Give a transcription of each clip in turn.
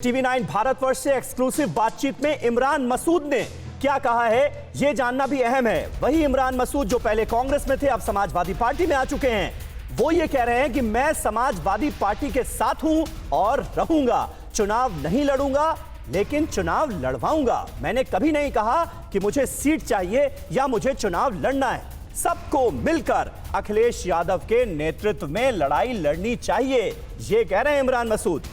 TV 9 Bharatvarsh से exclusive बातचीत में इमरान मसूद ने क्या कहा है यह जानना भी अहम है। वही इमरान मसूद जो पहले कांग्रेस में थे अब समाजवादी पार्टी में आ चुके हैं, वो ये कह रहे हैं कि मैं समाजवादी पार्टी के साथ हूं और रहूंगा, चुनाव नहीं लड़ूंगा लेकिन चुनाव लड़वाऊंगा। मैंने कभी नहीं कहा कि मुझे सीट चाहिए या मुझे चुनाव लड़ना है। सबको मिलकर अखिलेश यादव के नेतृत्व में लड़ाई लड़नी चाहिए, ये कह रहे हैं इमरान मसूद।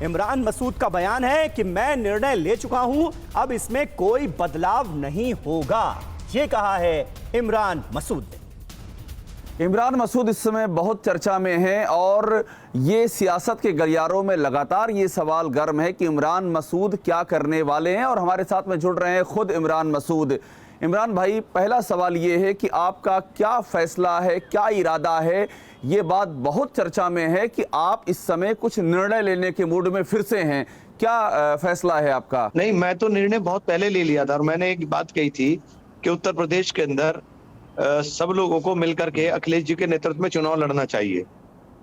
इमरान मसूद का बयान है कि मैं निर्णय ले चुका हूं, अब इसमें कोई बदलाव नहीं होगा, यह कहा है इमरान मसूद ने। इमरान मसूद इस समय बहुत चर्चा में हैं और ये सियासत के गलियारों में लगातार ये सवाल गर्म है कि इमरान मसूद क्या करने वाले हैं। और हमारे साथ में जुड़ रहे हैं खुद इमरान मसूद। इमरान भाई, पहला सवाल ये है कि आपका क्या फैसला है, क्या इरादा है? ये बात बहुत चर्चा में है कि आप इस समय कुछ निर्णय लेने के मूड में फिर से हैं, क्या फैसला है आपका? नहीं, मैं तो निर्णय बहुत पहले ले लिया था और मैंने एक बात कही थी कि उत्तर प्रदेश के अंदर सब लोगों को मिलकर के अखिलेश जी के नेतृत्व में चुनाव लड़ना चाहिए।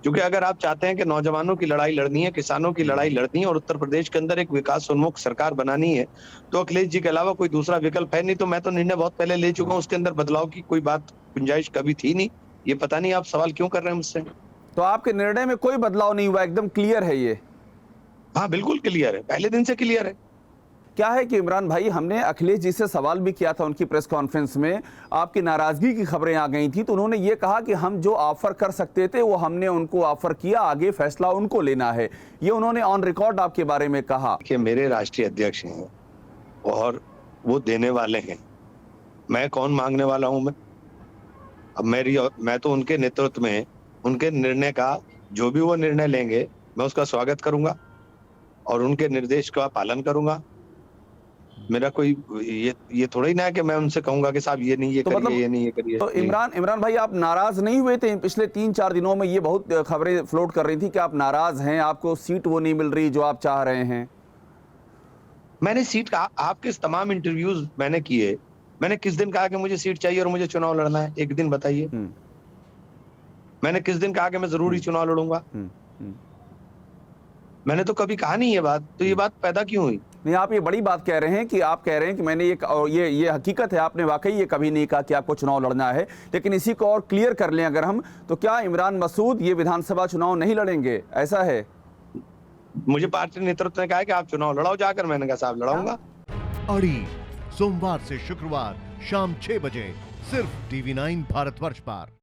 क्योंकि अगर आप चाहते हैं कि नौजवानों की लड़ाई लड़नी है, किसानों की लड़ाई लड़नी है और उत्तर प्रदेश के अंदर एक विकास उन्मुख सरकार बनानी है, तो अखिलेश जी के अलावा कोई दूसरा विकल्प है नहीं। तो मैं तो निर्णय बहुत पहले ले चुका हूं, उसके अंदर बदलाव की कोई बात गुंजाइश कभी थी नहीं। ये पता नहीं आप सवाल क्यों कर रहे हैं मुझसे। तो आपके निर्णय में कोई बदलाव नहीं हुआ, एकदम क्लियर है ये? हाँ, बिल्कुल क्लियर है, पहले दिन से क्लियर है। क्या है कि इमरान भाई, हमने अखिलेश जी से सवाल भी किया था उनकी प्रेस कॉन्फ्रेंस में, आपकी नाराजगी की खबरें आ गई थी, तो उन्होंने ये कहा कि हम जो ऑफर कर सकते थे वो हमने उनको ऑफर किया, आगे फैसला उनको लेना है। ये उन्होंने ऑन रिकॉर्ड आपके बारे में कहा कि मेरे राष्ट्रीय अध्यक्ष हैं और वो देने वाले हैं, मैं कौन मांगने वाला हूं? अब मैं तो उनके नेतृत्व में उनके निर्णय का, जो भी वो निर्णय लेंगे मैं उसका स्वागत करूंगा और उनके निर्देश का पालन करूंगा। मेरा कोई ये थोड़ा ही ना है कि मैं उनसे कहूंगा कि साहब ये नहीं ये करिए, ये नहीं ये करिए। तो इमरान भाई, आप नाराज नहीं हुए थे? पिछले 3-4 दिनों में ये बहुत खबरें फ्लोट कर रही थी कि आप नाराज हैं, आपको सीट वो नहीं मिल रही जो आप चाह रहे हैं। मैंने सीट का आपके तमाम इंटरव्यूज मैंने किए, मैंने किस दिन कहा कि मुझे सीट चाहिए और मुझे चुनाव लड़ना है? एक दिन बताइए। मैंने किस दिन कहा कि मैं जरूर ही चुनाव लड़ूंगा? मैंने तो कभी कहा नहीं ये बात। तो ये बात पैदा क्यों हुई? नहीं, आप ये बड़ी बात कह रहे हैं कि आप कह रहे हैं कि मैंने ये हकीकत है, आपने वाकई ये कभी नहीं कहा कि आपको चुनाव लड़ना है। लेकिन इसी को और क्लियर कर लें अगर हम, तो क्या इमरान मसूद ये विधानसभा चुनाव नहीं लड़ेंगे, ऐसा है? मुझे पार्टी नेतृत्व ने कहा कि आप चुनाव लड़ाओ जाकर, मैंने कहा साहब लड़ाऊंगा। अड़ी सोमवार से शुक्रवार शाम 6 बजे सिर्फ टीवी 9 भारतवर्ष पर।